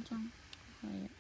じゃん。はい。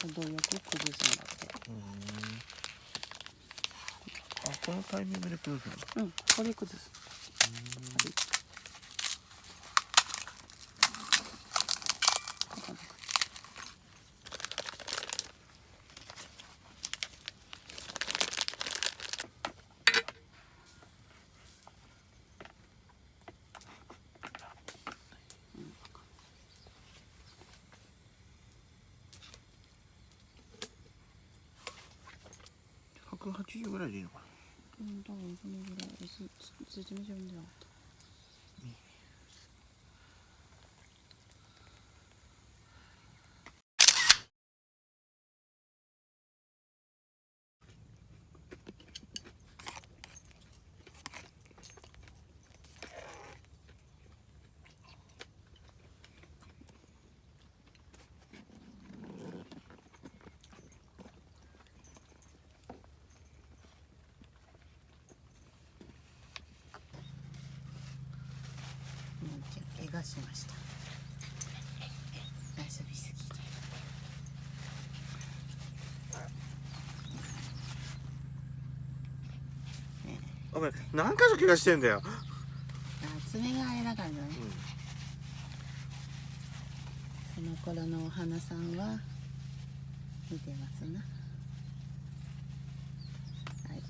程よく崩すんだって。このタイミングで崩すの？ここで崩す。180ぐらいでいいのかな。多分そのぐらい。説明書読んでなかった。がしました。遊びすぎて。お前何箇所怪我してんだよ。爪があれだからね、その頃のお花さんは見てますな。相変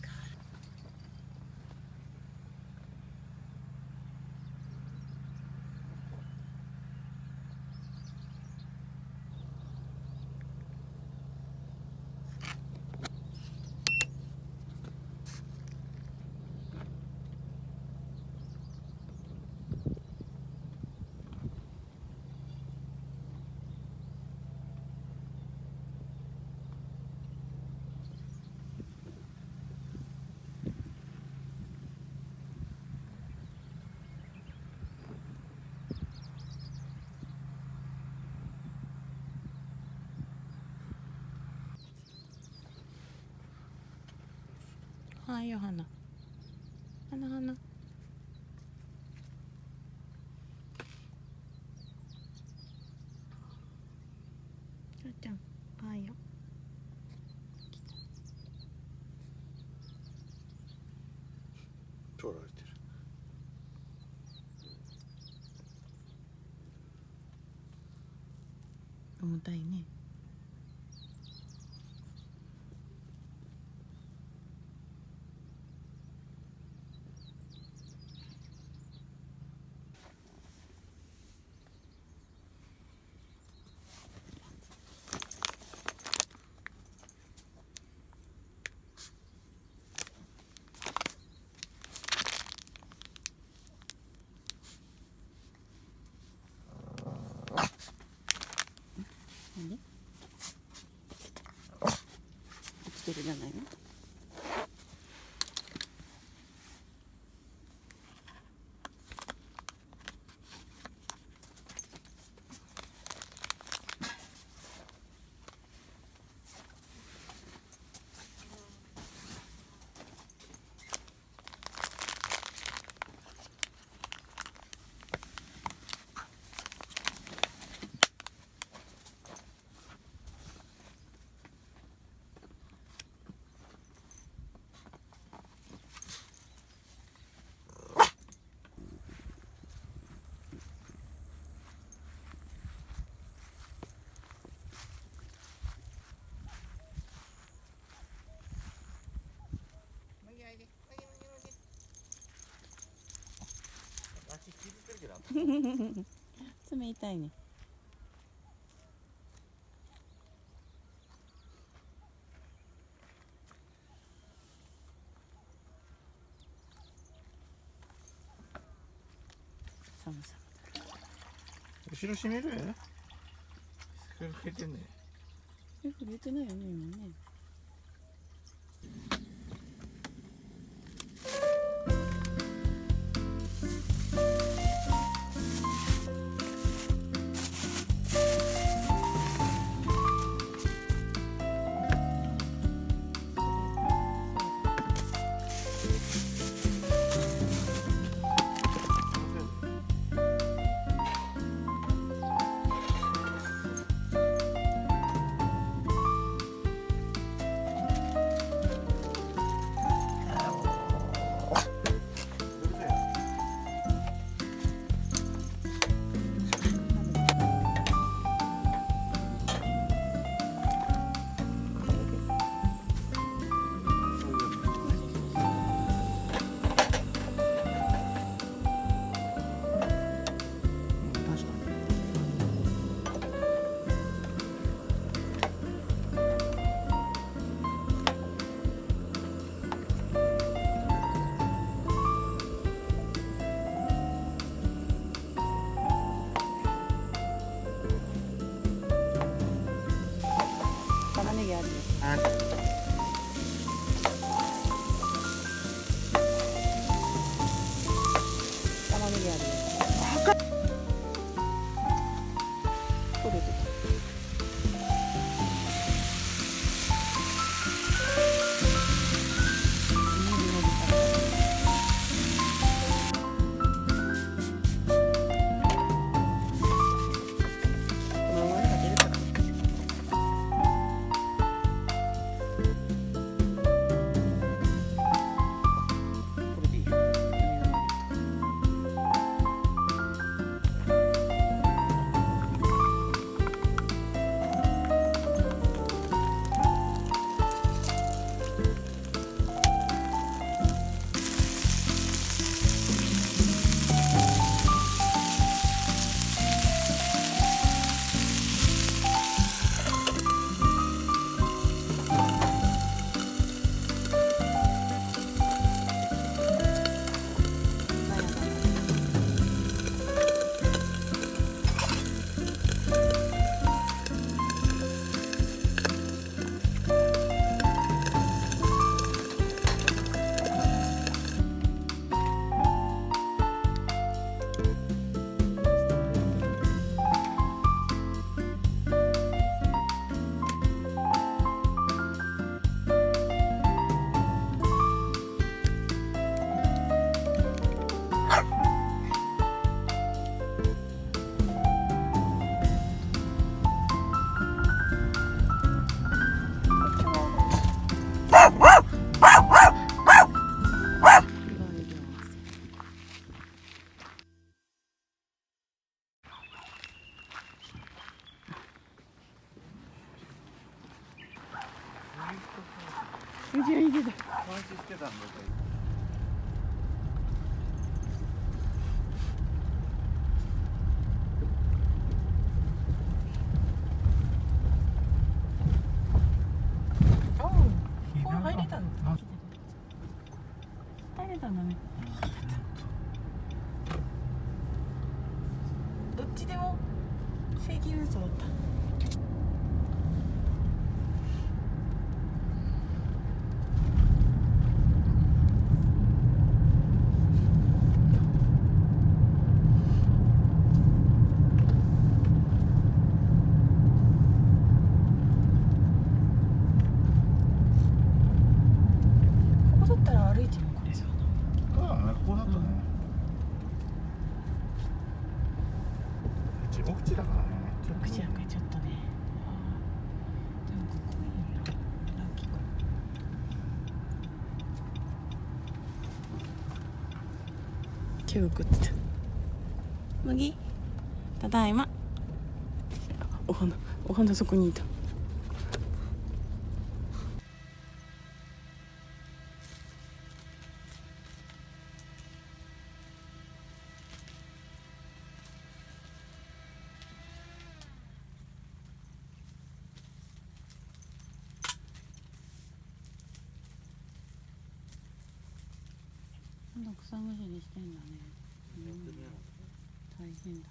わはいよ、花花花。ちょうちゃん、はいよ。取られてる。重たいね。なんで？生きてるじゃないの？爪痛いね。寒さ。後ろ閉める？それ触れてんね。触れてないよね、今ね。玉ねぎあるよ。玉ねぎあるよ。取れてた。後ろに出た。監視してたんだおう、こう入れたの。入れたんだね。どっちでも正規運送だった。ここだったら歩いても来れそうな。ああ、ここだとね、奥地だからね。奥地だからちょっとね。でもここいいな。ラッキーか。手を送ってた。麦。ただいま。お花そこにいた。今度草むしりしてんだね。大変だ。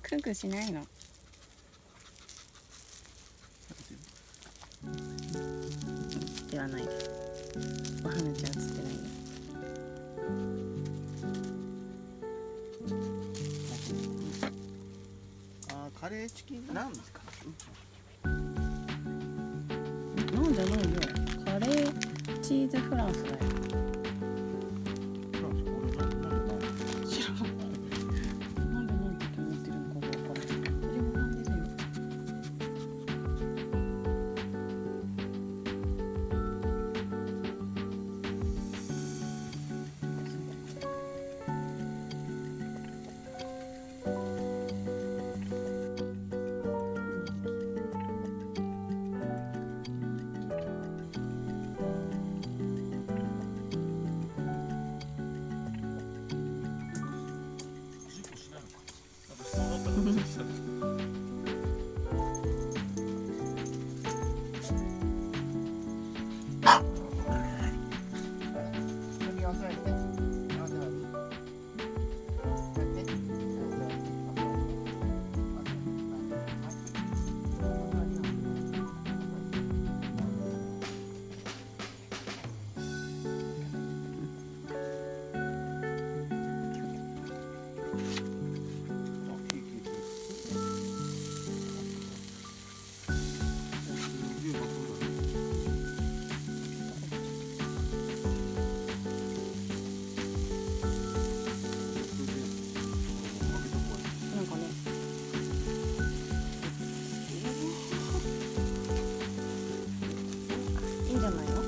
クンクンしないの？ではないです。お花ちゃん映ってないよ。あー、カレーチキンなんですか。なんじゃないよ。カレーチーズフランスだよ。知らない。なんでなんて思ってるのかわからない。これご飯ですよ。なんかね。いいんじゃないの？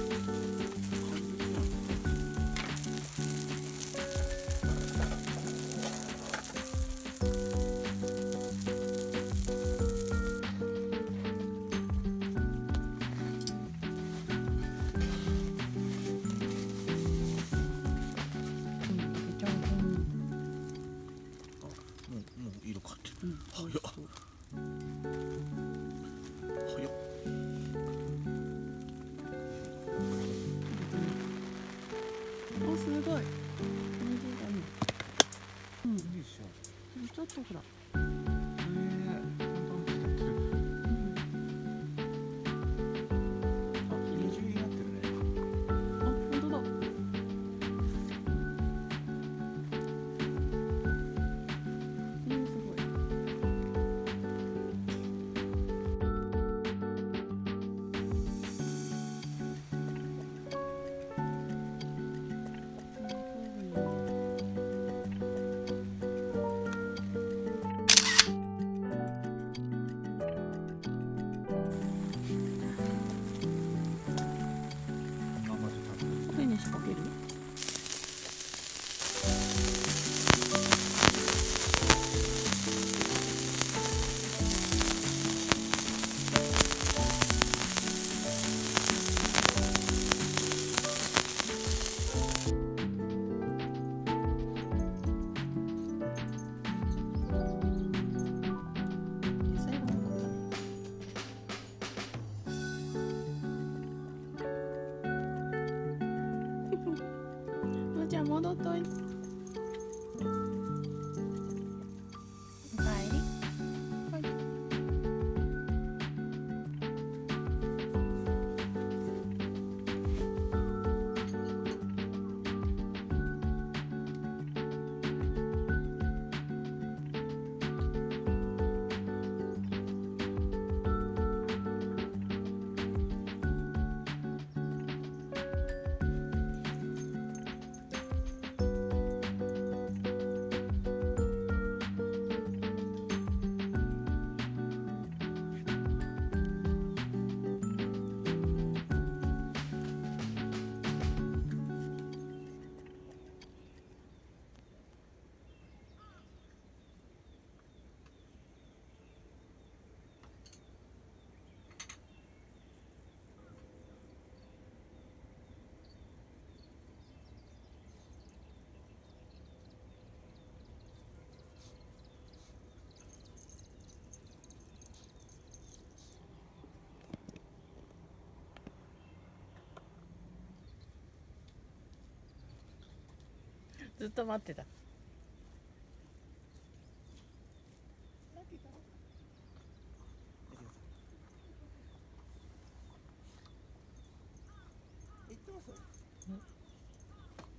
もう色変わってる。うん、早っ。早っ。あ、すごい。水だね。うん。いいでしょ。ちょっとほら。二重になってるね。あ、本当だ。すごい。戻っといて。おかえり。はい。ずっと待ってた。行ってます。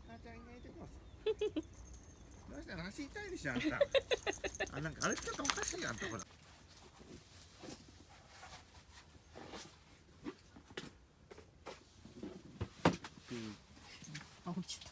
母ちゃんいないとこます。どうしたの、足痛いでしょあんた。あ、なんか歩き方おかしいやんところ。あ、落ちた。